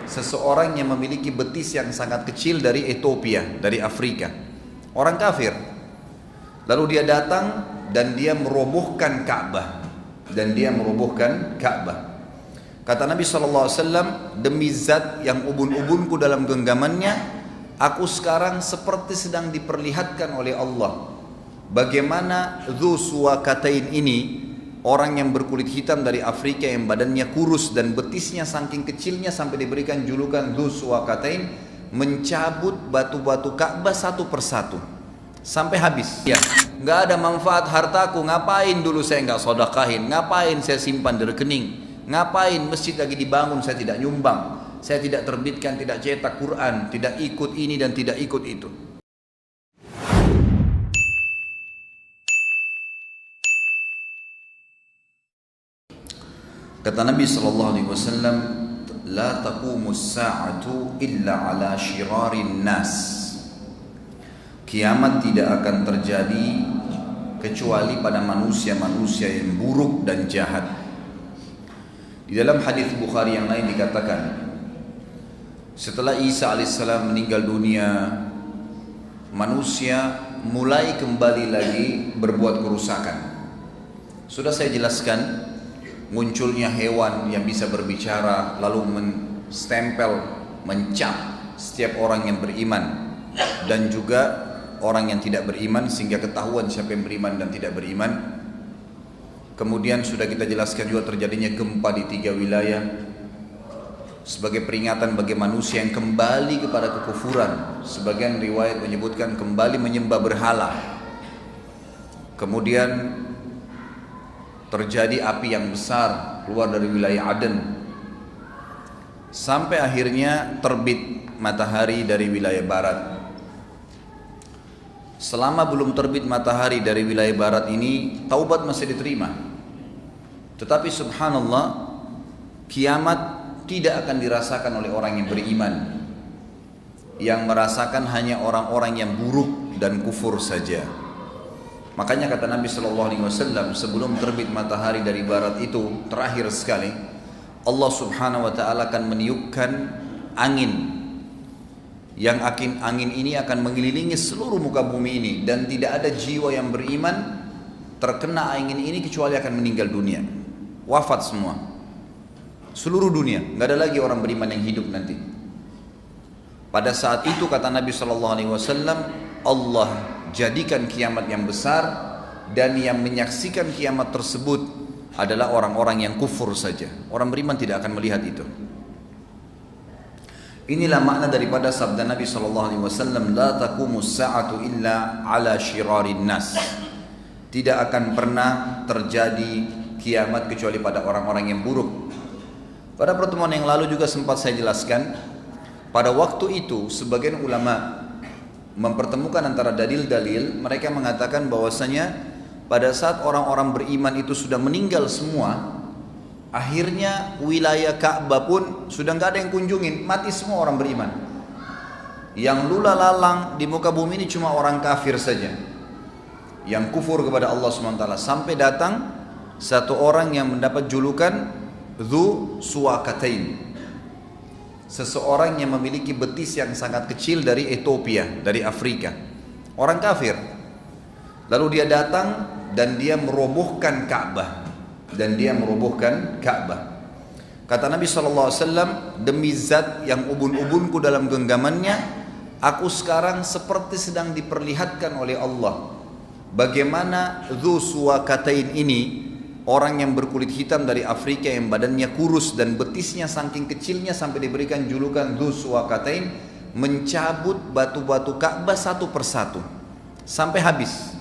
seseorang yang memiliki betis yang sangat kecil dari Ethiopia, dari Afrika, orang kafir. Lalu dia datang dan dia merobohkan Ka'bah, Kata Nabi SAW, demi zat yang ubun-ubunku dalam genggamannya, aku sekarang seperti sedang diperlihatkan oleh Allah bagaimana Dzu Suwakatain ini, orang yang berkulit hitam dari Afrika yang badannya kurus dan betisnya saking kecilnya sampai diberikan julukan Dzu Suwakatain, mencabut batu-batu Ka'bah satu persatu sampai habis. Ya, nggak ada manfaat hartaku, ngapain dulu saya nggak sedekahin, ngapain saya simpan di rekening, ngapain masjid lagi dibangun saya tidak nyumbang, saya tidak terbitkan, tidak cetak Quran, tidak ikut ini dan tidak ikut itu. Kata Nabi SAW, la taqumus sa'atu illa ala syirarin nas. Kiamat tidak akan terjadi kecuali pada manusia-manusia yang buruk dan jahat. Di dalam hadis Bukhari yang lain dikatakan, setelah Isa alaihissalam meninggal dunia, manusia mulai kembali lagi berbuat kerusakan. Sudah saya jelaskan, munculnya hewan yang bisa berbicara lalu menstempel, mencap setiap orang yang beriman dan juga orang yang tidak beriman, sehingga ketahuan siapa yang beriman dan tidak beriman. Kemudian sudah kita jelaskan juga terjadinya gempa di 3 wilayah sebagai peringatan bagi manusia yang kembali kepada kekufuran. Sebagian riwayat menyebutkan kembali menyembah berhala. Kemudian terjadi api yang besar keluar dari wilayah Aden, sampai akhirnya terbit matahari dari wilayah barat. Selama belum terbit matahari dari wilayah barat ini, taubat masih diterima. Tetapi subhanallah, kiamat tidak akan dirasakan oleh orang yang beriman. Yang merasakan hanya orang-orang yang buruk dan kufur saja. Makanya kata Nabi SAW, sebelum terbit matahari dari barat itu, terakhir sekali, Allah Subhanahu Wa Taala akan meniupkan angin, yang angin ini akan mengelilingi seluruh muka bumi ini, dan tidak ada jiwa yang beriman terkena angin ini kecuali akan meninggal dunia, wafat semua, seluruh dunia, nggak ada lagi orang beriman yang hidup nanti. Pada saat itu kata Nabi SAW, Allah jadikan kiamat yang besar, dan yang menyaksikan kiamat tersebut adalah orang-orang yang kufur saja. Orang beriman tidak akan melihat itu. Inilah makna daripada sabda Nabi SAW, la taqumus sa'atu illa ala syirarin nas. Tidak akan pernah terjadi kiamat kecuali pada orang-orang yang buruk. Pada pertemuan yang lalu juga sempat saya jelaskan, pada waktu itu sebagian ulama mempertemukan antara dalil-dalil. Mereka mengatakan bahwasanya pada saat orang-orang beriman itu sudah meninggal semua, akhirnya wilayah Ka'bah pun sudah nggak ada yang kunjungin, mati semua orang beriman. Yang lula lalang di muka bumi ini cuma orang kafir saja, yang kufur kepada Allah SWT. Sampai datang satu orang yang mendapat julukan Dzu Suwakatain, seseorang yang memiliki betis yang sangat kecil dari Ethiopia, dari Afrika, orang kafir. Lalu dia datang dan dia merobohkan Ka'bah, Kata Nabi SAW, demi zat yang ubun-ubunku dalam genggamannya, aku sekarang seperti sedang diperlihatkan oleh Allah bagaimana Dzu Suwakatain ini, orang yang berkulit hitam dari Afrika yang badannya kurus dan betisnya saking kecilnya sampai diberikan julukan Dzu Suwakatain, mencabut batu-batu Ka'bah satu persatu sampai habis.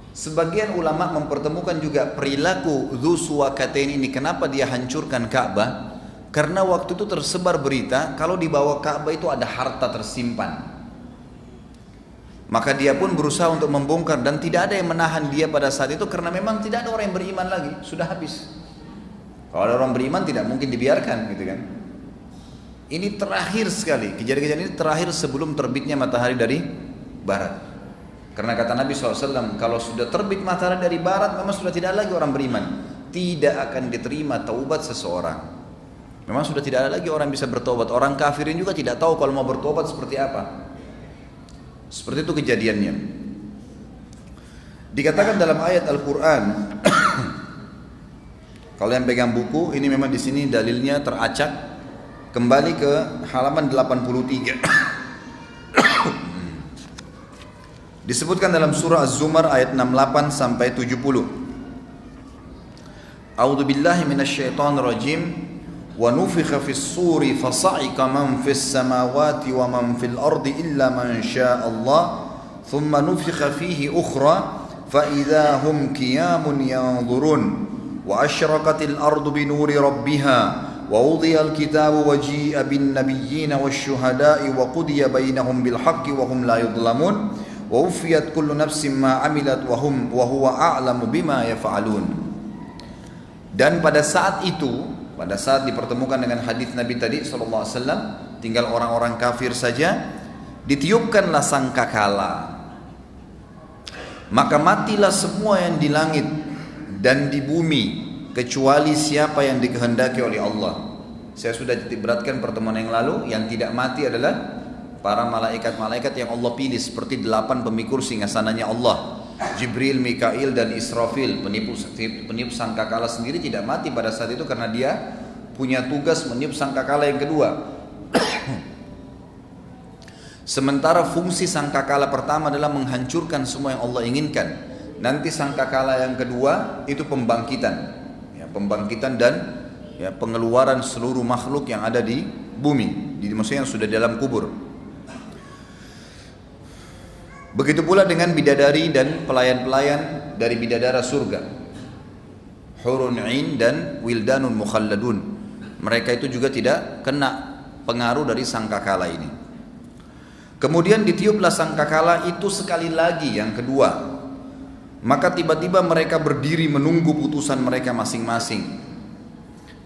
Sebagian ulama mempertemukan juga perilaku Dzu Suwakatain ini, kenapa dia hancurkan Ka'bah? Karena waktu itu tersebar berita kalau di bawah Ka'bah itu ada harta tersimpan. Maka dia pun berusaha untuk membongkar, dan tidak ada yang menahan dia pada saat itu karena memang tidak ada orang yang beriman lagi, sudah habis. Kalau ada orang beriman tidak mungkin dibiarkan, gitu kan. Ini terakhir sekali, kejadian ini terakhir sebelum terbitnya matahari dari barat. Karena kata Nabi SAW, kalau sudah terbit matahari dari barat memang sudah tidak lagi orang beriman, tidak akan diterima taubat seseorang. Memang sudah tidak ada lagi orang yang bisa bertobat. Orang kafirin juga tidak tahu kalau mau bertobat seperti apa. Seperti itu kejadiannya. Dikatakan dalam ayat Al-Quran, kalau yang pegang buku, ini memang di sini dalilnya teracak. Kembali ke halaman 83. Disebutkan dalam surah Az-Zumar ayat 68 sampai 70. A'udzu billahi minasyaitonir rajim. Wa nufikha fis suri fasa'iqa man fis samawati wa man fil ardi illa man syaa Allah. Thumma nufikha fihi ukhra fa idza hum qiyamun yanzurun. Wa asyraqatil ardu bi nuri rabbiha wa wudiyal kitabu wa ji'a bin nabiyyin wasyuhada'i wa qudiya bainahum bil haqqi wa hum la yudlamun. Wa ufiyat kullu nafsin ma amilat wa huwa a'lamu bima yaf'alun. Dan pada saat itu, pada saat dipertemukan dengan hadis Nabi tadi sallallahu alaihi wasallam, tinggal orang-orang kafir saja, ditiupkanlah sangkakala. Maka matilah semua yang di langit dan di bumi kecuali siapa yang dikehendaki oleh Allah. Saya sudah titik beratkan pertemuan yang lalu, yang tidak mati adalah para malaikat-malaikat yang Allah pilih seperti 8 pemikul singgasananya Allah. Jibril, Mikail dan Israfil, peniup sangkakala sendiri tidak mati pada saat itu karena dia punya tugas meniup sangkakala yang kedua. Sementara fungsi sangkakala pertama adalah menghancurkan semua yang Allah inginkan. Nanti sangkakala yang kedua itu pembangkitan, ya, pembangkitan dan ya, pengeluaran seluruh makhluk yang ada di bumi, maksudnya yang sudah dalam kubur. Begitu pula dengan bidadari dan pelayan-pelayan dari bidadara surga, hurun 'ain dan wildanun mukhalladun. Mereka itu juga tidak kena pengaruh dari sangkakala ini. Kemudian ditiuplah sangkakala itu sekali lagi yang kedua. Maka tiba-tiba mereka berdiri menunggu putusan mereka masing-masing.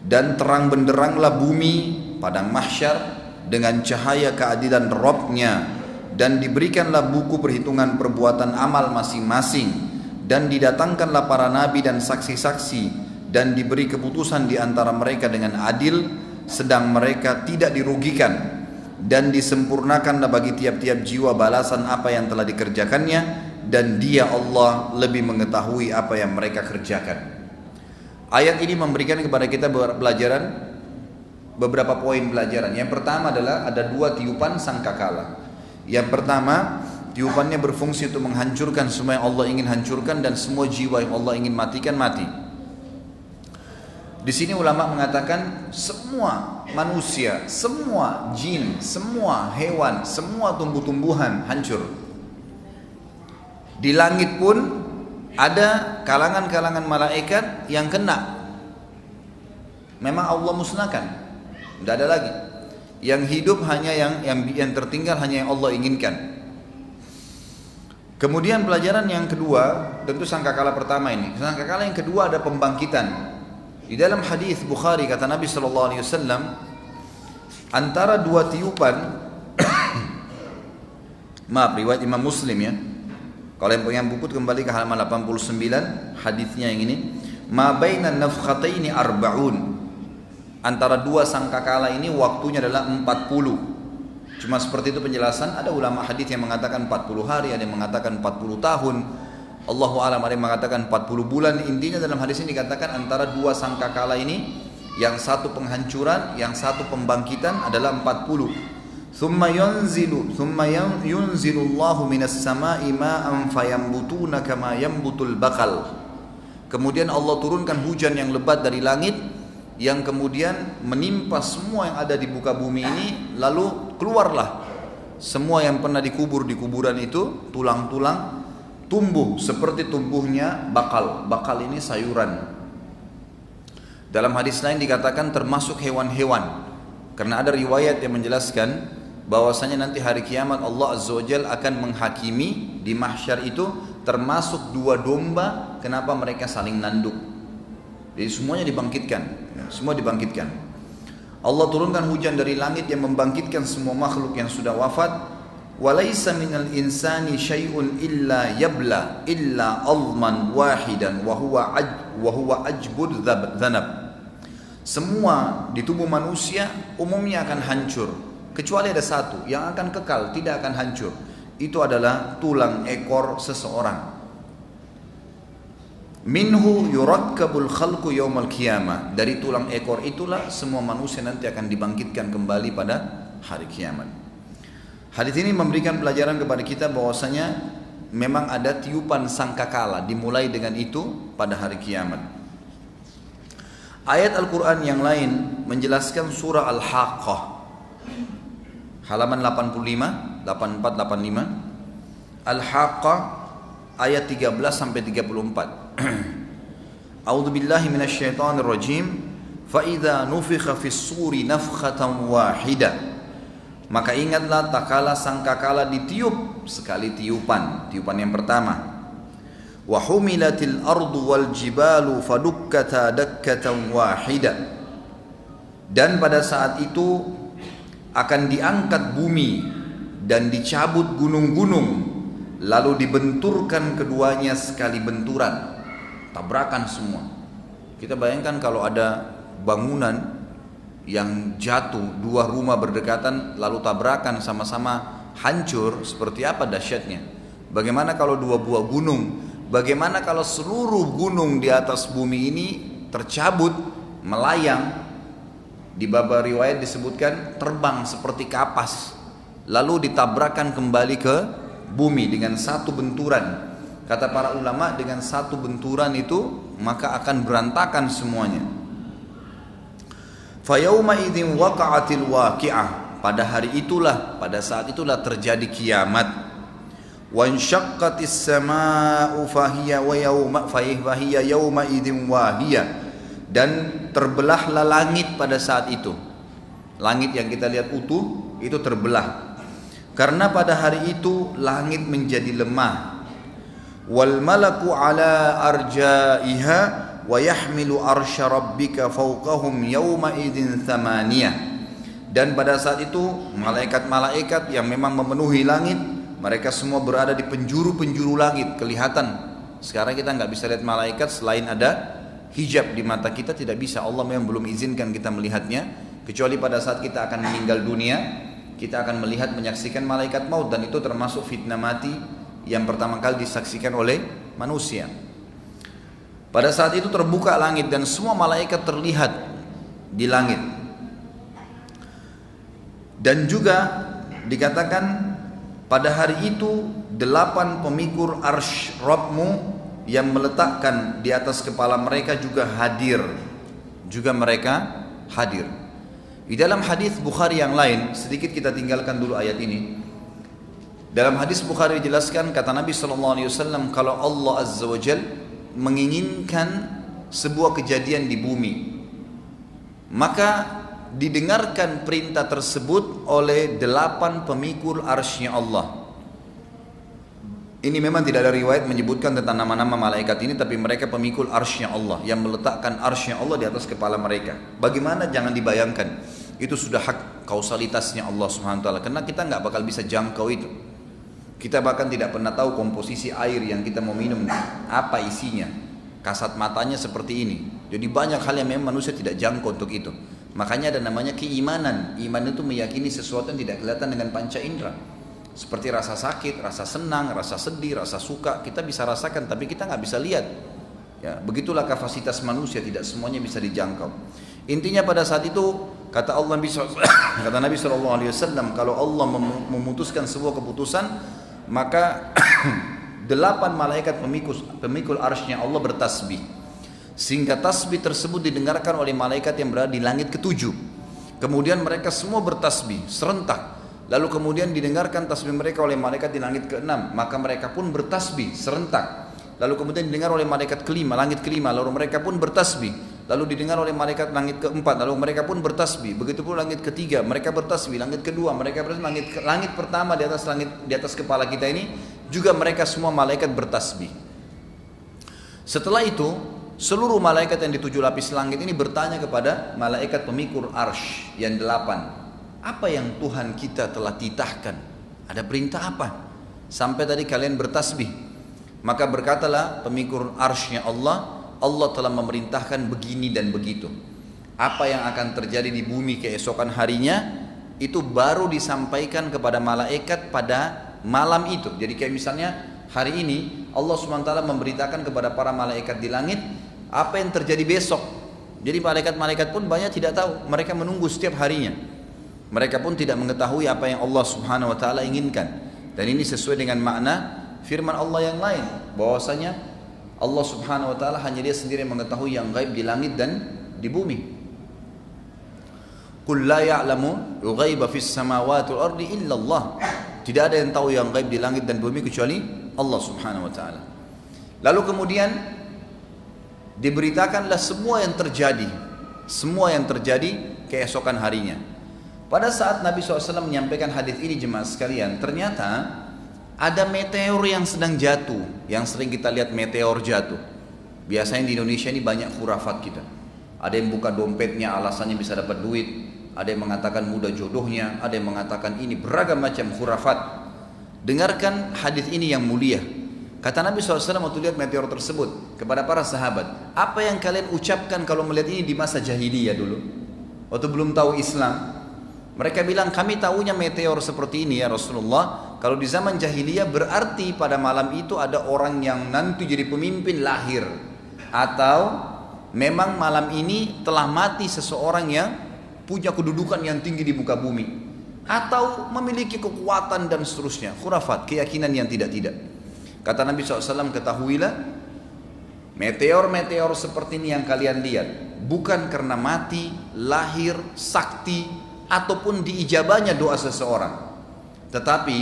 Dan terang benderanglah bumi padang mahsyar dengan cahaya keadilan Rabb-Nya. Dan diberikanlah buku perhitungan perbuatan amal masing-masing, dan didatangkanlah para nabi dan saksi-saksi, dan diberi keputusan di antara mereka dengan adil, sedang mereka tidak dirugikan, dan disempurnakanlah bagi tiap-tiap jiwa balasan apa yang telah dikerjakannya, dan Dia Allah lebih mengetahui apa yang mereka kerjakan. Ayat ini memberikan kepada kita pelajaran, beberapa poin pelajaran. Yang pertama adalah ada 2 tiupan sangkakala. Yang pertama, tiupannya berfungsi untuk menghancurkan semua yang Allah ingin hancurkan, dan semua jiwa yang Allah ingin matikan mati. Di sini ulama mengatakan semua manusia, semua jin, semua hewan, semua tumbuh-tumbuhan hancur. Di langit pun ada kalangan-kalangan malaikat yang kena. Memang Allah musnahkan, tidak ada lagi. Yang hidup hanya yang tertinggal hanya yang Allah inginkan. Kemudian pelajaran yang kedua, tentu sangkakala pertama ini. Sangkakala yang kedua ada pembangkitan. Di dalam hadis Bukhari kata Nabi SAW, antara 2 tiupan, maaf riwayat Imam Muslim ya. Kalau yang punya buku kembali ke halaman 89, hadisnya yang ini, ma bainan nafkhataini arba'un. Antara 2 sangkakala ini waktunya adalah 40. Cuma seperti itu penjelasan. Ada ulama hadis yang mengatakan 40 hari, ada yang mengatakan 40 tahun. Allahu a'lam, ada yang mengatakan 40 bulan. Intinya dalam hadis ini dikatakan antara 2 sangkakala ini, yang satu penghancuran, yang satu pembangkitan adalah 40. Thumma yunzilullahu minas sama'i ma'an fayambutuna kama yambutul bakal. Kemudian Allah turunkan hujan yang lebat dari langit, yang kemudian menimpa semua yang ada di muka bumi ini, lalu keluarlah semua yang pernah dikubur di kuburan itu, tulang-tulang tumbuh seperti tumbuhnya bakal. Bakal ini sayuran. Dalam hadis lain dikatakan termasuk hewan-hewan, karena ada riwayat yang menjelaskan bahwasanya nanti hari kiamat Allah Azza wa Jalla akan menghakimi di mahsyar itu termasuk 2 domba. Kenapa mereka saling nanduk? Jadi semuanya dibangkitkan, semua dibangkitkan. Allah turunkan hujan dari langit yang membangkitkan semua makhluk yang sudah wafat. Walaisa minal insani syai'un illa yabla illa alman wahidan wa huwa ajbud dhanab. Semua di tubuh manusia umumnya akan hancur, kecuali ada satu yang akan kekal, tidak akan hancur. Itu adalah tulang ekor seseorang. Minhu yurakkabul khalqu yaumal qiyamah. Dari tulang ekor itulah semua manusia nanti akan dibangkitkan kembali pada hari kiamat. Hadis ini memberikan pelajaran kepada kita bahwasanya memang ada tiupan sangkakala, dimulai dengan itu pada hari kiamat. Ayat Al-Quran yang lain menjelaskan surah Al-Haqqah halaman 85, 84, 85. Al-Haqqah ayat 13 sampai 34. A'udzu billahi minasyaitonir rajim. Fa idza nufikha fis suri nafkhatan wahidah. Maka ingatlah tak kala sangkakala ditiup sekali tiupan yang pertama. Wa humilatil ardu wal jibalu fadukkata dakkatan wahida. Dan pada saat itu akan diangkat bumi dan dicabut gunung-gunung, lalu dibenturkan keduanya sekali benturan, tabrakan semua. Kita bayangkan kalau ada bangunan yang jatuh, dua rumah berdekatan lalu tabrakan sama-sama hancur, seperti apa dahsyatnya. Bagaimana kalau dua buah gunung? Bagaimana kalau seluruh gunung di atas bumi ini tercabut, melayang? Di bab riwayat disebutkan terbang seperti kapas, lalu ditabrakkan kembali ke bumi dengan satu benturan. Kata para ulama, dengan satu benturan itu maka akan berantakan semuanya. Fayauma idzin waqa'atil waqi'ah. Pada hari itulah, pada saat itulah terjadi kiamat. Wanshaqqatis samaa'u fahiya yawma idzin wahiyah. Dan terbelahlah langit pada saat itu. Langit yang kita lihat utuh itu terbelah. Karena pada hari itu langit menjadi lemah. Wal malaku ala arja'iha wa yahmilu arsya rabbika fawqahum yawma idzin thamaniyah. Dan pada saat itu malaikat-malaikat yang memang memenuhi langit, mereka semua berada di penjuru-penjuru langit, kelihatan. Sekarang kita nggak bisa lihat malaikat selain ada hijab di mata kita, tidak bisa. Allah memang belum izinkan kita melihatnya, kecuali pada saat kita akan meninggal dunia, kita akan melihat, menyaksikan malaikat maut, dan itu termasuk fitnah mati yang pertama kali disaksikan oleh manusia. Pada saat itu terbuka langit dan semua malaikat terlihat di langit. Dan juga dikatakan pada hari itu 8 pemikul arsy Rabbmu yang meletakkan di atas kepala mereka juga hadir. Di dalam hadis Bukhari yang lain, sedikit kita tinggalkan dulu ayat ini. Dalam hadis Bukhari dijelaskan, kata Nabi SAW, kalau Allah Azza wa Jal menginginkan sebuah kejadian di bumi, maka didengarkan perintah tersebut oleh 8 pemikul arsy-Nya Allah. Ini memang tidak ada riwayat menyebutkan tentang nama-nama malaikat ini, tapi mereka pemikul arsy-Nya Allah yang meletakkan arsy-Nya Allah di atas kepala mereka. Bagaimana? Jangan dibayangkan. Itu sudah hak kausalitasnya Allah Subhanahu wa taala, karena kita nggak bakal bisa jangkau itu. Kita bahkan tidak pernah tahu komposisi air yang kita mau minum apa isinya. Kasat matanya seperti ini. Jadi banyak hal yang memang manusia tidak jangkau untuk itu. Makanya ada namanya keimanan. Iman itu meyakini sesuatu yang tidak kelihatan dengan panca indera. Seperti rasa sakit, rasa senang, rasa sedih, rasa suka, kita bisa rasakan tapi kita nggak bisa lihat. Ya, begitulah kapasitas manusia, tidak semuanya bisa dijangkau. Intinya pada saat itu kata Nabi SAW, kalau Allah memutuskan sebuah keputusan, maka 8 malaikat pemikul arsy-Nya Allah bertasbih. Sehingga tasbih tersebut didengarkan oleh malaikat yang berada di langit ke-7. Kemudian mereka semua bertasbih serentak. Lalu kemudian didengarkan tasbih mereka oleh malaikat di langit ke-6, maka mereka pun bertasbih serentak. Lalu kemudian didengar oleh malaikat ke-5, langit ke-5, lalu mereka pun bertasbih. Lalu didengar oleh malaikat langit ke-4, lalu mereka pun bertasbih. Begitu pun langit ke-3, mereka bertasbih. Langit ke-2, mereka bertasbih. Langit pertama di atas kepala kita ini juga mereka semua malaikat bertasbih. Setelah itu seluruh malaikat yang di 7 lapis langit ini bertanya kepada malaikat pemikul arsy yang 8, apa yang Tuhan kita telah titahkan? Ada perintah apa? Sampai tadi kalian bertasbih. Maka berkatalah pemikul arsy-Nya Allah, Allah telah memerintahkan begini dan begitu. apa yang akan terjadi di bumi keesokan harinya, itu baru disampaikan kepada malaikat pada malam itu. Jadi kayak misalnya hari ini Allah SWT memberitakan kepada para malaikat di langit apa yang terjadi besok. Jadi malaikat-malaikat pun banyak tidak tahu, mereka menunggu setiap harinya. Mereka pun tidak mengetahui apa yang Allah Subhanahu wa taala inginkan. Dan ini sesuai dengan makna firman Allah yang lain, bahwasanya Allah Subhanahu wa taala hanya Dia sendiri yang mengetahui yang gaib di langit dan di bumi. Qul la ya'lamu ghaiba fis samawati wal ardi illa Allah. Tidak ada yang tahu yang gaib di langit dan bumi kecuali Allah Subhanahu wa taala. Lalu kemudian diberitakanlah semua yang terjadi keesokan harinya. Pada saat Nabi SAW menyampaikan hadis ini jemaah sekalian, ternyata ada meteor yang sedang jatuh, yang sering kita lihat meteor jatuh. Biasanya di Indonesia ini banyak khurafat kita. Ada yang buka dompetnya alasannya bisa dapat duit, ada yang mengatakan mudah jodohnya, ada yang mengatakan ini, beragam macam khurafat. Dengarkan hadis ini yang mulia. Kata Nabi SAW waktu lihat meteor tersebut kepada para sahabat, apa yang kalian ucapkan kalau melihat ini di masa jahiliyah dulu, waktu belum tahu Islam? Mereka bilang, kami tahunya meteor seperti ini ya Rasulullah, kalau di zaman jahiliyah berarti pada malam itu ada orang yang nanti jadi pemimpin lahir, atau memang malam ini telah mati seseorang yang punya kedudukan yang tinggi di muka bumi, atau memiliki kekuatan dan seterusnya. Khurafat, keyakinan yang tidak-tidak. Kata Nabi SAW, ketahuilah meteor-meteor seperti ini yang kalian lihat bukan karena mati, lahir, sakti, ataupun diijabahnya doa seseorang, tetapi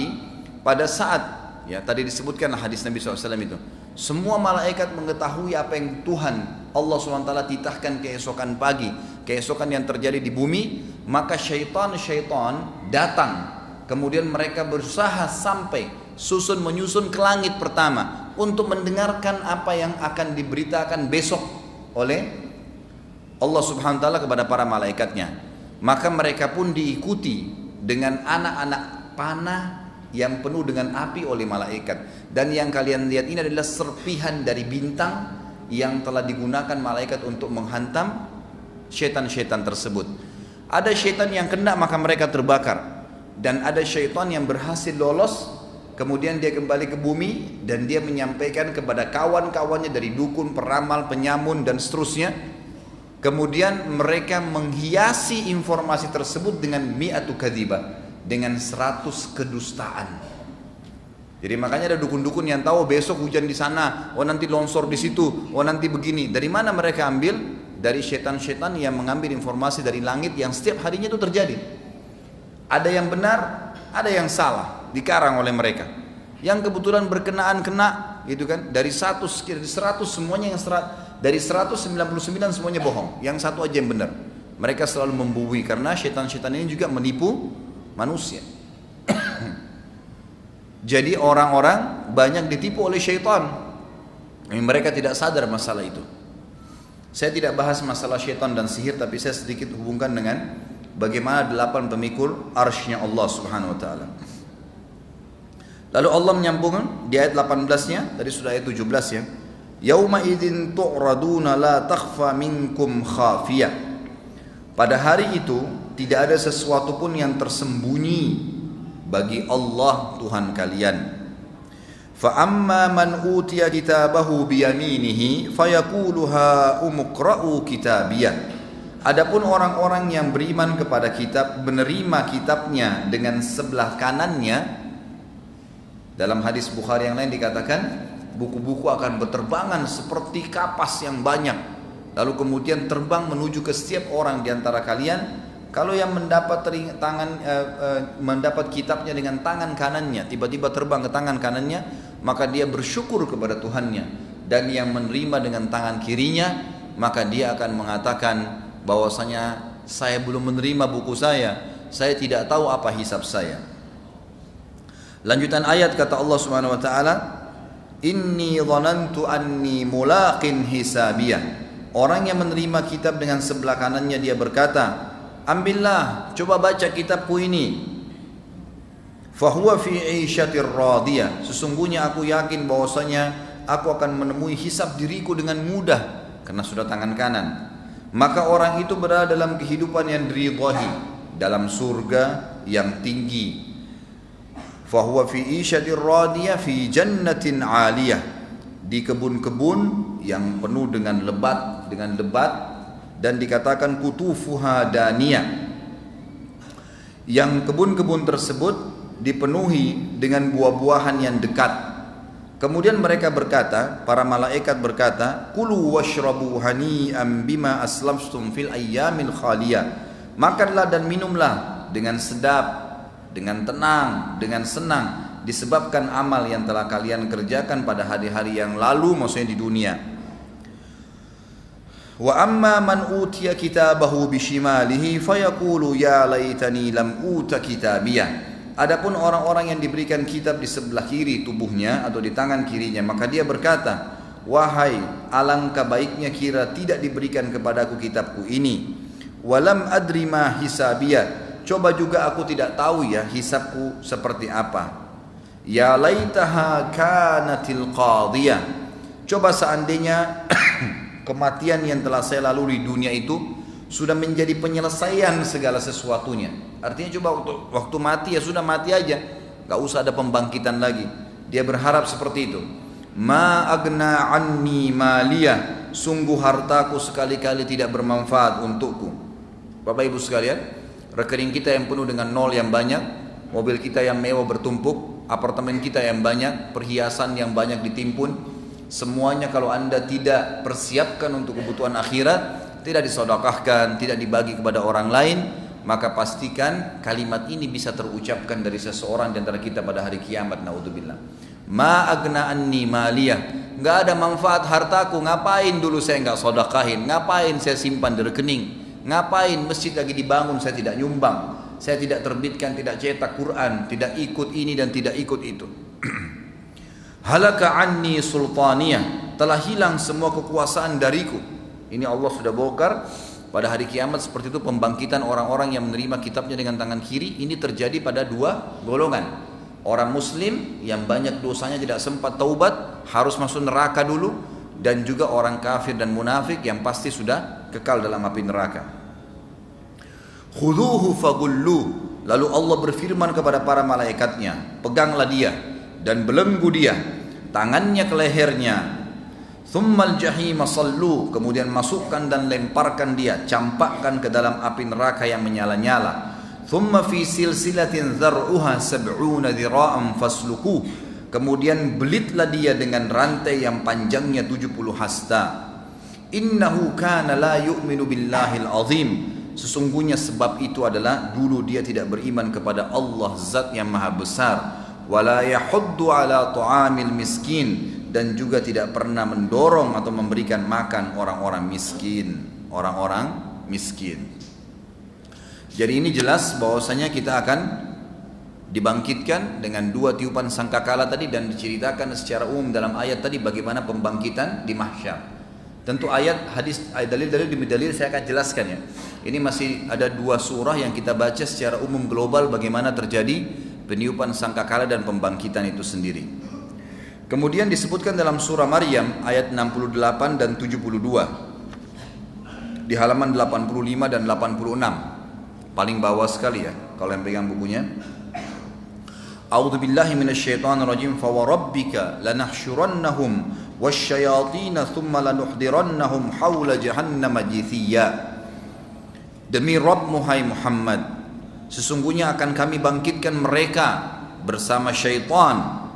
pada saat, ya tadi disebutkan hadis Nabi SAW itu, semua malaikat mengetahui apa yang Tuhan Allah SWT titahkan keesokan pagi, keesokan yang terjadi di bumi, maka syaitan-syaitan datang, kemudian mereka berusaha sampai menyusun ke langit pertama untuk mendengarkan apa yang akan diberitakan besok oleh Allah Subhanahu wa taala kepada para malaikatnya. Maka mereka pun diikuti dengan anak-anak panah yang penuh dengan api oleh malaikat. Dan yang kalian lihat ini adalah serpihan dari bintang yang telah digunakan malaikat untuk menghantam syaitan-syaitan tersebut. Ada syaitan yang kena maka mereka terbakar, dan ada syaitan yang berhasil lolos, kemudian dia kembali ke bumi dan dia menyampaikan kepada kawan-kawannya dari dukun, peramal, penyamun dan seterusnya. Kemudian mereka menghiasi informasi tersebut dengan mi'atu kadzibah, dengan 100 kedustaan. Jadi makanya ada dukun-dukun yang tahu besok hujan di sana, oh nanti longsor di situ, oh nanti begini. Dari mana mereka ambil? Dari setan-setan yang mengambil informasi dari langit yang setiap harinya itu terjadi. Ada yang benar, ada yang salah, dikarang oleh mereka. Yang kebetulan berkenaan kena, gitu kan? Dari 100 semuanya yang dari 199 semuanya bohong, yang satu aja yang benar. Mereka selalu membuih karena setan-setan ini juga menipu manusia. Jadi orang-orang banyak ditipu oleh syaitan. Mereka tidak sadar masalah itu. Saya tidak bahas masalah syaitan dan sihir, tapi saya sedikit hubungkan dengan bagaimana 8 pemikul arsy-Nya Allah Subhanahu wa taala. Lalu Allah menyambung di ayat 18-nya, tadi sudah ayat 17 ya. Yauma idzin tu'raduna la takhfa minkum khafiyah. Pada hari itu tidak ada sesuatu pun yang tersembunyi bagi Allah Tuhan kalian. Fa amma man utiya kitabahu biyaminihi fayaqulu ha umqra'u kitabiyah. Adapun orang-orang yang beriman kepada kitab, menerima kitabnya dengan sebelah kanannya, dalam hadis Bukhari yang lain dikatakan buku-buku akan berterbangan seperti kapas yang banyak, lalu kemudian terbang menuju ke setiap orang di antara kalian. Kalau yang mendapat mendapat kitabnya dengan tangan kanannya, tiba-tiba terbang ke tangan kanannya, maka dia bersyukur kepada Tuhannya. Dan yang menerima dengan tangan kirinya, maka dia akan mengatakan bahwasanya saya belum menerima buku saya tidak tahu apa hisab saya. Lanjutan ayat kata Allah Subhanahu wa taala, inni dhanantu anni mulaqin hisabiyah. Orang yang menerima kitab dengan sebelah kanannya dia berkata, ambillah, coba baca kitabku ini. Fahuwa fi 'isyatir radiyah. Sesungguhnya aku yakin bahwasanya aku akan menemui hisab diriku dengan mudah karena sudah tangan kanan. maka orang itu berada dalam kehidupan yang diridhai, dalam surga yang tinggi. Fahuwa fi isyatir radiyah fi jannatin 'aliyah, di kebun-kebun yang penuh dengan lebat, dan dikatakan kutufuha daniyah, yang kebun-kebun tersebut dipenuhi dengan buah-buahan yang dekat. Kemudian mereka berkata, para malaikat berkata, kulu washrabu hani'an bima aslamtum fil ayyamil khaliyah, makanlah dan minumlah dengan sedap, dengan tenang, dengan senang, disebabkan amal yang telah kalian kerjakan pada hari-hari yang lalu, maksudnya di dunia. Wa amma man utiya kitabahu bishimalihi fayaqulu ya laitani lam uta kitabiyah. Adapun orang-orang yang diberikan kitab di sebelah kiri tubuhnya atau di tangan kirinya, maka dia berkata, wahai alangkah baiknya kira tidak diberikan kepadaku kitabku ini. Walam adri ma hisabiyah, coba juga aku tidak tahu ya hisabku seperti apa. Ya laitaha kanatil qadiyah, coba seandainya kematian yang telah saya lalui di dunia itu sudah menjadi penyelesaian segala sesuatunya. Artinya coba waktu mati ya sudah mati aja, gak usah ada pembangkitan lagi. Dia berharap seperti itu. Ma agna anni maliyah, sungguh hartaku sekali-kali tidak bermanfaat untukku. Bapak ibu sekalian, rekening kita yang penuh dengan nol yang banyak, mobil kita yang mewah bertumpuk, apartemen kita yang banyak, perhiasan yang banyak ditimpun, semuanya kalau anda tidak persiapkan untuk kebutuhan akhirat, tidak disedekahkan, tidak dibagi kepada orang lain, maka pastikan kalimat ini bisa terucapkan dari seseorang di antara kita pada hari kiamat. Naudzubillah. Ma agna anni maliyah, nggak ada manfaat hartaku, ngapain dulu saya nggak sedekahin, ngapain saya simpan di rekening, ngapain masjid lagi dibangun saya tidak nyumbang, saya tidak terbitkan, tidak cetak Quran, tidak ikut ini dan tidak ikut itu. Halaka anni sultaniyah, telah hilang semua kekuasaan dariku. Ini Allah sudah bongkar pada hari kiamat seperti itu pembangkitan orang-orang yang menerima kitabnya dengan tangan kiri. Ini terjadi pada dua golongan. Orang muslim yang banyak dosanya tidak sempat taubat, harus masuk neraka dulu, dan juga orang kafir dan munafik yang pasti sudah kekal dalam api neraka. Khuduhu fagullu, lalu Allah berfirman kepada para malaikatnya, peganglah dia dan belenggu dia, tangannya ke lehernya. Thummal jahima sallu, kemudian masukkan dan lemparkan dia, campakkan ke dalam api neraka yang menyala-nyala. Thumma fi silsilatin dhar'uha sab'una dhira'an fasluku, kemudian belitlah dia dengan rantai yang panjangnya 70 hasta. Innahu kana la yu'minu billahil azim, sesungguhnya sebab itu adalah dulu dia tidak beriman kepada Allah zat yang maha besar. Wala yahuddu ala ta'amil miskin, dan juga tidak pernah mendorong atau memberikan makan orang-orang miskin. Jadi ini jelas bahwasanya kita akan dibangkitkan dengan dua tiupan sangkakala tadi, dan diceritakan secara umum dalam ayat tadi bagaimana pembangkitan di mahsyar. Tentu ayat, hadis, dalil-dalil demi dalil saya akan jelaskan ya. Ini masih ada dua surah yang kita baca secara umum global bagaimana terjadi peniupan sangkakala dan pembangkitan itu sendiri. Kemudian disebutkan dalam surah Maryam ayat 68 dan 72 di halaman 85 dan 86, paling bawah sekali ya kalau yang pegang bukunya. A'udzu billahi minasyaitonir rajim. Fa warabbika lanahsyurannahum wasyayatin thumma lanuhdirannahum haula jahannam jithiya. Demi Rabbmu hai Muhammad, sesungguhnya akan kami bangkitkan mereka bersama syaitan,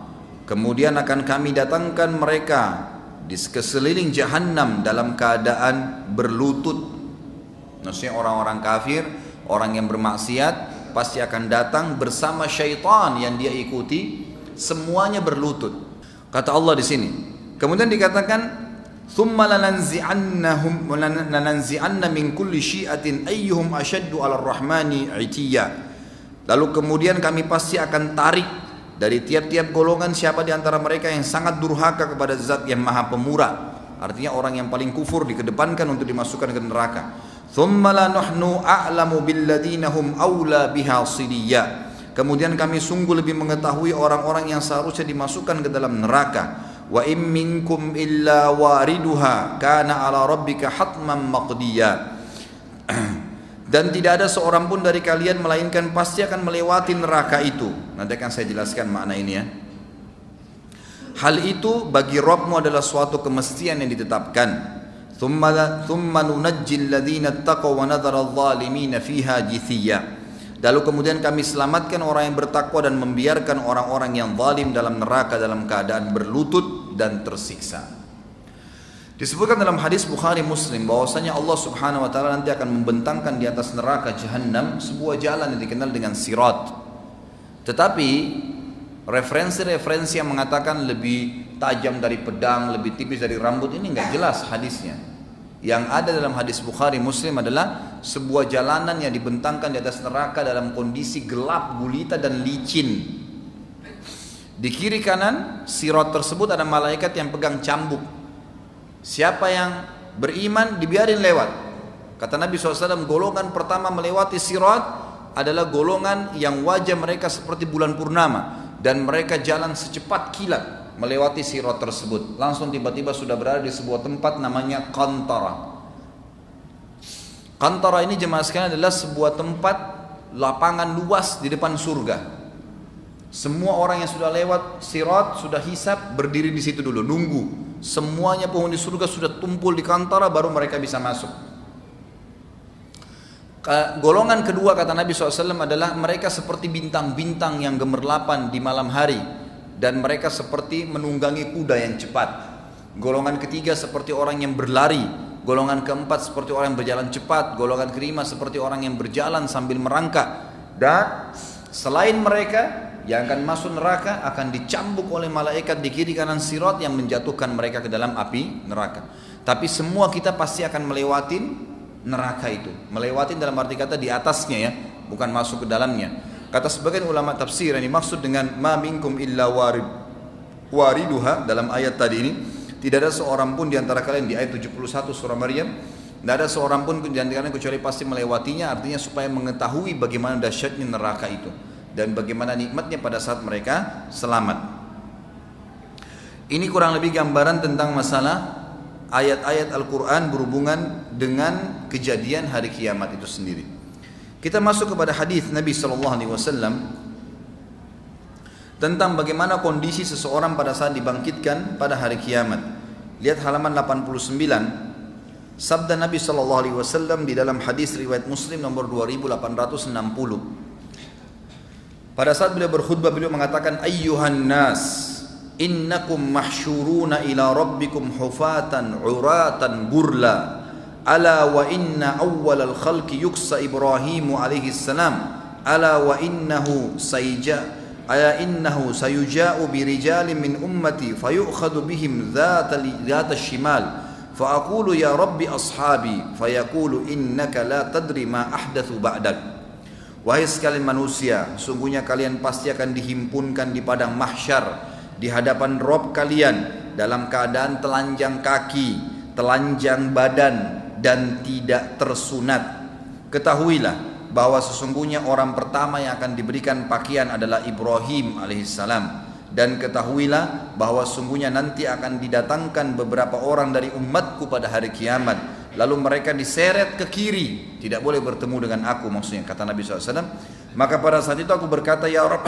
kemudian akan kami datangkan mereka di sekeliling Jahannam dalam keadaan berlutut. Maksudnya orang-orang kafir, orang yang bermaksiat pasti akan datang bersama syaitan yang dia ikuti, semuanya berlutut. Kata Allah di sini. Kemudian dikatakan, "Tsumma lananzi'anna min kulli syi'atin ayyuhum ashaddu 'alar rahmani 'itiyya." Lalu kemudian kami pasti akan tarik dari tiap-tiap golongan siapa di antara mereka yang sangat durhaka kepada zat yang maha pemurah. Artinya orang yang paling kufur dikedepankan untuk dimasukkan ke neraka. Thumma la nahnu a'lamu billadina hum awla biha sidiyya. Kemudian kami sungguh lebih mengetahui orang-orang yang seharusnya dimasukkan ke dalam neraka. wa in minkum illa wariduha kana ala rabbika hatman maqdiya. Dan tidak ada seorang pun dari kalian melainkan pasti akan melewati neraka itu. Nanti akan saya jelaskan makna ini ya. Hal itu bagi Rabbmu adalah suatu kemestian yang ditetapkan. Thumma nunajjil ladzina taqaw wa nadhara adh-dhalimina fiha jithiya. Lalu kemudian kami selamatkan orang yang bertakwa dan membiarkan orang-orang yang zalim dalam neraka dalam keadaan berlutut dan tersiksa. Disebutkan dalam hadis Bukhari Muslim bahwasanya Allah Subhanahu wa taala nanti akan membentangkan di atas neraka Jahannam sebuah jalan yang dikenal dengan sirat. Tetapi referensi-referensi yang mengatakan lebih tajam dari pedang, lebih tipis dari rambut ini enggak jelas hadisnya. Yang ada dalam hadis Bukhari Muslim adalah sebuah jalanan yang dibentangkan di atas neraka dalam kondisi gelap, gulita dan licin. Di kiri kanan sirat tersebut ada malaikat yang pegang cambuk. Siapa yang beriman dibiarin lewat. Kata Nabi SAW, golongan pertama melewati sirat adalah golongan yang wajah mereka seperti bulan purnama, dan mereka jalan secepat kilat melewati sirat tersebut. Langsung tiba-tiba sudah berada di sebuah tempat namanya Qantara. Qantara ini jemaah sekalian adalah sebuah tempat lapangan luas di depan surga. Semua orang yang sudah lewat sirat, sudah hisab, berdiri di situ dulu, nunggu. Semuanya penghuni surga sudah tumpul di Qantara, baru mereka bisa masuk. Golongan kedua kata Nabi SAW adalah mereka seperti bintang-bintang yang gemerlapan di malam hari, dan mereka seperti menunggangi kuda yang cepat. Golongan ketiga seperti orang yang berlari. Golongan keempat seperti orang yang berjalan cepat. Golongan kelima seperti orang yang berjalan sambil merangkak. Dan selain mereka yang akan masuk neraka akan dicambuk oleh malaikat di kiri kanan sirat yang menjatuhkan mereka ke dalam api neraka. Tapi semua kita pasti akan melewatin neraka itu. Melewatin dalam arti kata di atasnya ya, bukan masuk ke dalamnya. Kata sebagian ulama tafsir yang dimaksud dengan ma minkum illa wariduha dalam ayat tadi ini, tidak ada seorang pun di antara kalian, di ayat 71 surah Maryam, tidak ada seorang pun di antara kalian kecuali pasti melewatinya, artinya supaya mengetahui bagaimana dahsyatnya neraka itu dan bagaimana nikmatnya pada saat mereka selamat. Ini kurang lebih gambaran tentang masalah ayat-ayat Al-Quran berhubungan dengan kejadian hari kiamat itu sendiri. Kita masuk kepada hadis Nabi SAW tentang bagaimana kondisi seseorang pada saat dibangkitkan pada hari kiamat. Lihat halaman 89, sabda Nabi SAW di dalam hadis riwayat Muslim nomor 2860. Pada saat beliau berkhutbah, beliau mengatakan, ayyuhan nas, innakum mahsyuruna ila rabbikum hufatan uratan gurla, ala wa inna awwalal khalqi yuksa Ibrahimu alaihi salam, ala wa innahu sayuja'u birijalin min ummati fayu'khadu bihim dhata shimal, fa aqulu ya rabbi ashabi, fayaqulu innaka la tadri ma ahdathu ba'dak. Wahai sekalian manusia, sungguhnya kalian pasti akan dihimpunkan di padang mahsyar di hadapan Rabb kalian dalam keadaan telanjang kaki, telanjang badan dan tidak tersunat. Ketahuilah bahwa sesungguhnya orang pertama yang akan diberikan pakaian adalah Ibrahim alaihissalam, dan ketahuilah bahwa sungguhnya nanti akan didatangkan beberapa orang dari umatku pada hari kiamat, lalu mereka diseret ke kiri, tidak boleh bertemu dengan aku, maksudnya kata Nabi SAW. Maka pada saat itu aku berkata, ya Rabb,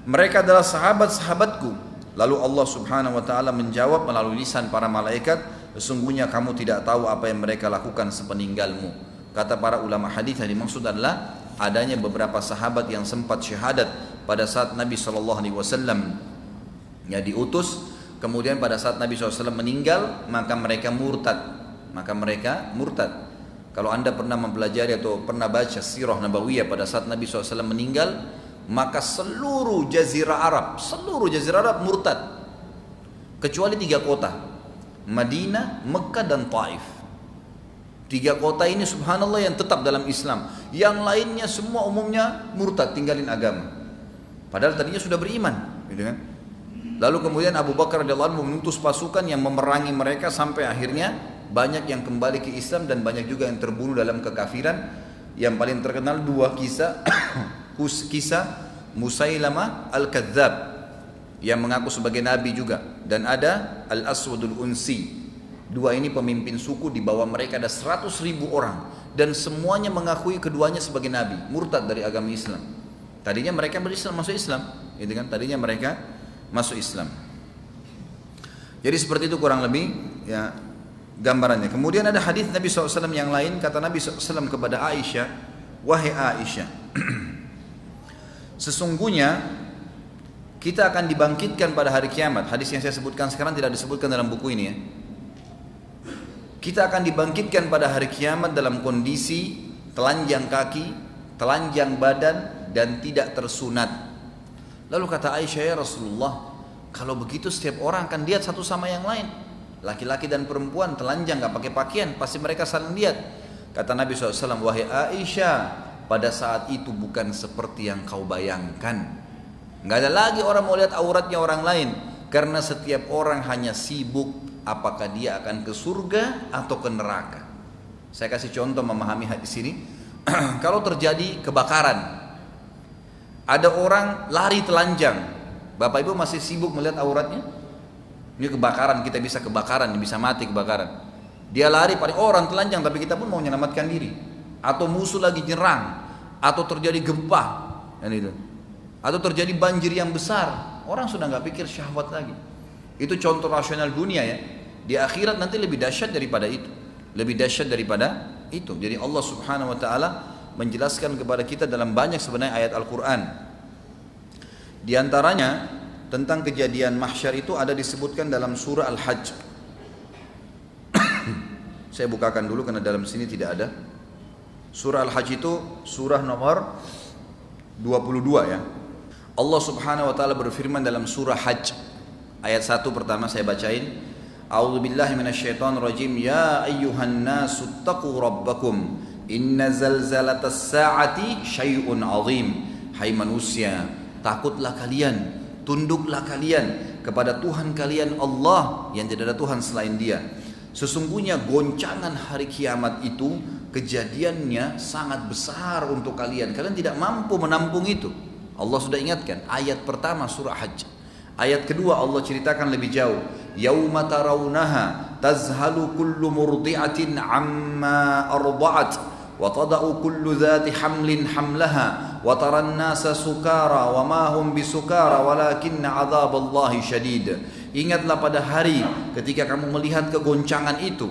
mereka adalah sahabat-sahabatku. Lalu Allah Subhanahu wa taala menjawab melalui lisan para malaikat, sesungguhnya kamu tidak tahu apa yang mereka lakukan sepeninggalmu. Kata para ulama hadis yang dimaksud adalah adanya beberapa sahabat yang sempat syahadat pada saat Nabi SAW ya diutus, kemudian pada saat Nabi SAW meninggal maka mereka murtad. Kalau anda pernah mempelajari atau pernah baca sirah nabawiyah pada saat Nabi SAW meninggal, maka seluruh jazirah Arab murtad kecuali 3 kota, Madinah, Mekah dan Taif. 3 kota ini subhanallah yang tetap dalam Islam, yang lainnya semua umumnya murtad, tinggalin agama, padahal tadinya sudah beriman, gitu kan. Lalu kemudian Abu Bakar radhiyallahu anhu mengutus pasukan yang memerangi mereka sampai akhirnya banyak yang kembali ke Islam dan banyak juga yang terbunuh dalam kekafiran. Yang paling terkenal 2 kisah kisah Musailamah Al-Kadzab yang mengaku sebagai nabi juga, dan ada Al-Aswadul Unsi. Dua ini pemimpin suku, di bawah mereka ada 100.000 orang, dan semuanya mengakui keduanya sebagai nabi, murtad dari agama Islam. Tadinya mereka berislam, masuk Islam, gitu kan? Tadinya mereka masuk Islam. Jadi seperti itu kurang lebih ya gambarannya. Kemudian ada hadis Nabi SAW yang lain, kata Nabi SAW kepada Aisyah, wahai Aisyah, sesungguhnya kita akan dibangkitkan pada hari kiamat. Hadis yang saya sebutkan sekarang tidak disebutkan dalam buku ini ya. Kita akan dibangkitkan pada hari kiamat dalam kondisi telanjang kaki, telanjang badan, dan tidak tersunat. Lalu kata Aisyah, ya Rasulullah, kalau begitu setiap orang akan lihat satu sama yang lain. Laki-laki dan perempuan telanjang, gak pakai pakaian, pasti mereka saling lihat. Kata Nabi SAW, wahai Aisyah, pada saat itu bukan seperti yang kau bayangkan. Gak ada lagi orang mau lihat auratnya orang lain, karena setiap orang hanya sibuk apakah dia akan ke surga atau ke neraka. Saya kasih contoh memahami hadis ini. Kalau terjadi kebakaran, ada orang lari telanjang, Bapak Ibu masih sibuk melihat auratnya? Ini kebakaran, kita bisa kebakaran, bisa mati kebakaran. Dia lari pada orang telanjang, tapi kita pun mau menyelamatkan diri. Atau musuh lagi nyerang, atau terjadi gempa, dan itu. Atau terjadi banjir yang besar, orang sudah nggak pikir syahwat lagi. Itu contoh rasional dunia ya. Di akhirat nanti lebih dahsyat daripada itu, lebih dahsyat daripada itu. Jadi Allah Subhanahu Wa Taala menjelaskan kepada kita dalam banyak sebenarnya ayat Al-Quran. Di antaranya tentang kejadian mahsyar itu ada disebutkan dalam surah Al-Hajj. Saya bukakan dulu karena dalam sini tidak ada. Surah Al-Hajj itu surah nomor 22 ya. Allah Subhanahu Wa Taala berfirman dalam surah Hajj ayat 1 pertama saya bacain. A'udzubillahi minasyaitonirrajim. Ya ayyuhan nasu taqu rabbakum inna zalzalatas saati syai'un azim. Hai manusia, takutlah kalian, tunduklah kalian kepada Tuhan kalian Allah yang tidak ada Tuhan selain Dia. Sesungguhnya goncangan hari kiamat itu kejadiannya sangat besar untuk kalian. Kalian tidak mampu menampung itu. Allah sudah ingatkan. Ayat pertama surah Hajj. Ayat kedua Allah ceritakan lebih jauh. Yauma tarawunaha tazhalu kullu murdi'atin amma arda'at wa tada'u kullu dhati hamlin hamlaha wa taran nasa sukara wa ma hum bisukara walakinna 'adzaballahi syadid. Ingatlah pada hari ketika kamu melihat kegoncangan itu.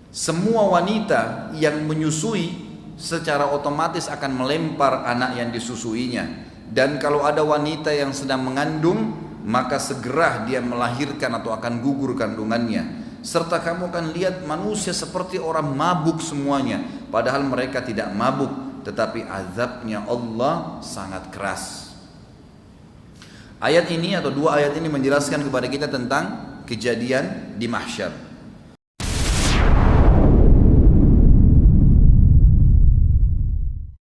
Semua wanita yang menyusui secara otomatis akan melempar anak yang disusuinya. Dan kalau ada wanita yang sedang mengandung, maka segera dia melahirkan atau akan gugur kandungannya. Serta kamu akan lihat manusia seperti orang mabuk semuanya, padahal mereka tidak mabuk, tetapi azabnya Allah sangat keras. Ayat ini atau dua ayat ini menjelaskan kepada kita tentang kejadian di mahsyar.